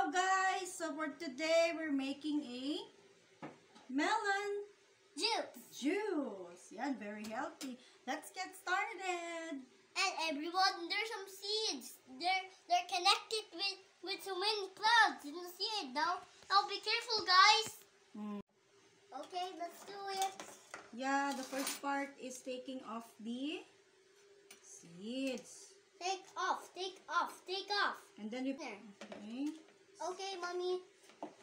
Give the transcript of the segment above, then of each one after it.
Hello guys! So for today, we're making a melon juice. Yan, very healthy. Let's get started. And everyone, there's some seeds. They're connected with so many clouds in the seed. Now be careful, guys. Okay, let's do it. Yeah, the first part is taking off the seeds. Take off. And then you... There. Okay. Okay, mommy.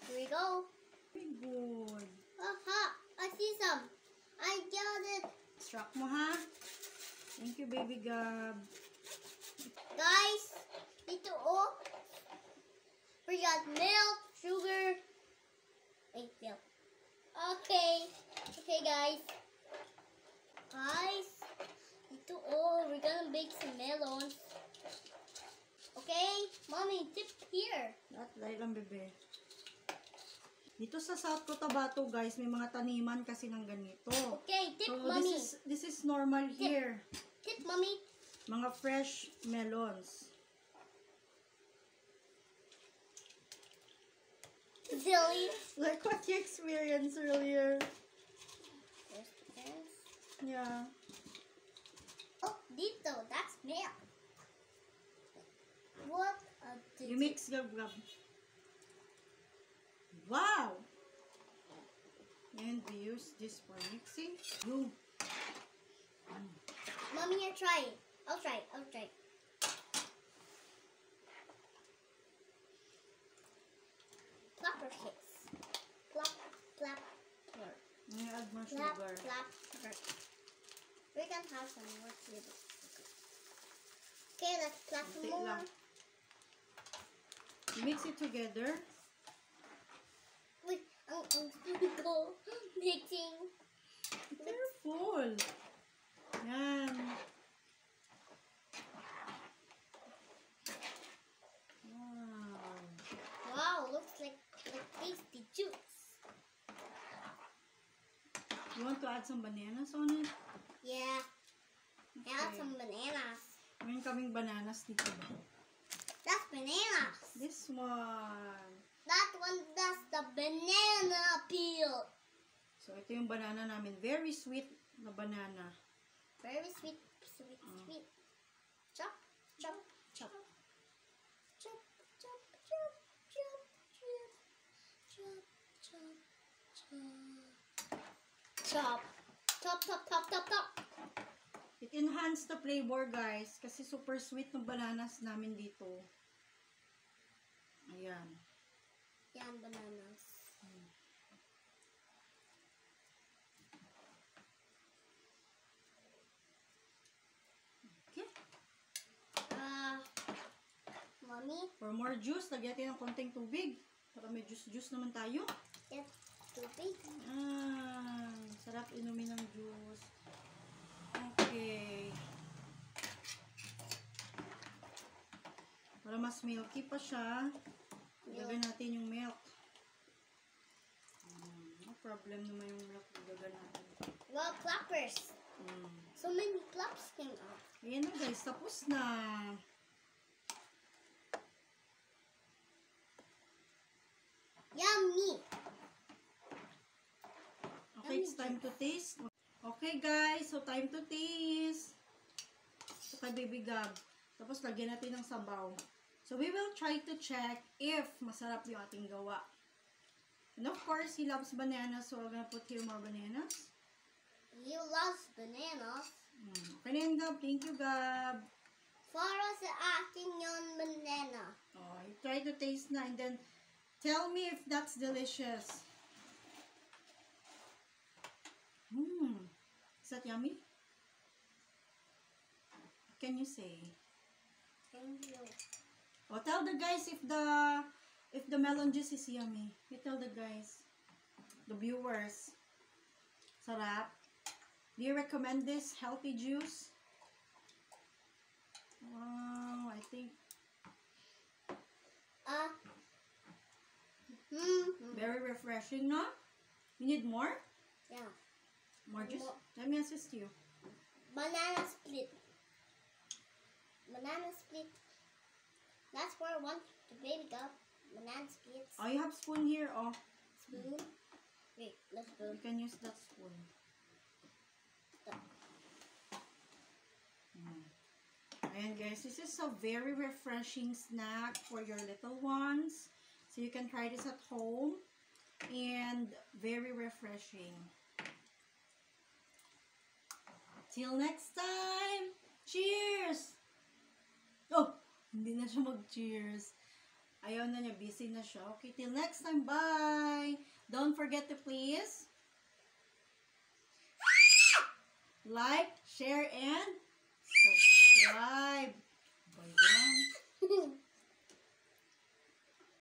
Here we go. Very good. Aha! I see some. I got it. Struck mo ha? Thank you, baby Gab. Guys, ito oh. We got milk, sugar. Wait, milk. Okay, guys. Ito oh, we're gonna bake some melons. Okay, mommy, tip here. Dahil lang, bebe. Dito sa South Cotabato, guys, may mga taniman kasi ng ganito. Okay, tip, so, mommy. This is normal here. Tip, mommy. Mga fresh melons. Silly. Like what you experienced earlier. Yeah. Oh, dito, that's milk. What a You mix, Gab. Wow! And we use this for mixing. Boom. Mommy, you're trying. I'll try. Clapper hits. Clap. May add more Clap. sugar. We can have some more sugar. Okay, let's clap some Konti more. lang. You mix it together. Wait, ang go. Mixing. Careful. Yan. Wow. Wow, looks like tasty juice. You want to add some bananas on it? Yeah. Add Okay. some bananas. Meron kaming bananas dito. That's bananas. This one. That one, that's the banana peel. So, ito yung banana namin. Very sweet na banana. Very sweet. Chop. Chop. It enhanced the flavor, guys. Kasi super sweet ng bananas namin dito. Ayan. Yan, bananas. Okay. Mommy, For more juice, lagyan natin ng konting tubig. Para may juice naman tayo. get tubig. Sarap inumin ng juice. Okay. Para mas milky pa siya, lagyan natin yung milk. No problem naman yung milk. Lagyan natin. Well, clappers. So many claps came out. Ayan na guys, tapos na. Yummy. Okay, it's time to taste. Okay guys, so time to taste. So kay Baby Gab. Tapos lagyan natin ng sabaw. So we will try to check if masarap yung ating gawa. And of course, he loves bananas, so we're gonna put here more bananas. You love bananas. Okay na yun, Gab. Thank you, Gab. Para sa akin yun, banana. Oh, you try to taste na and then tell me if that's delicious. Is that yummy? Can you say? Thank you. Oh, tell the guys if the melon juice is yummy. You tell the guys, the viewers. Sarap. Do you recommend this healthy juice? Wow, I think very refreshing, no? You need more? Yeah. More juice? More. Let me assist you. Banana split. That's for one the baby cup. Banana splits. Oh, you have spoon here. Oh, Spoon. Wait, let's go. you can use that spoon. Ayan guys, this is a very refreshing snack for your little ones. So you can try this at home. And very refreshing. Till next time! Cheers! Oh! Hindi na siya mag-cheers. Ayaw na niya, busy na siya. Okay, till next time, bye! Don't forget to please like, share, and subscribe. Bye,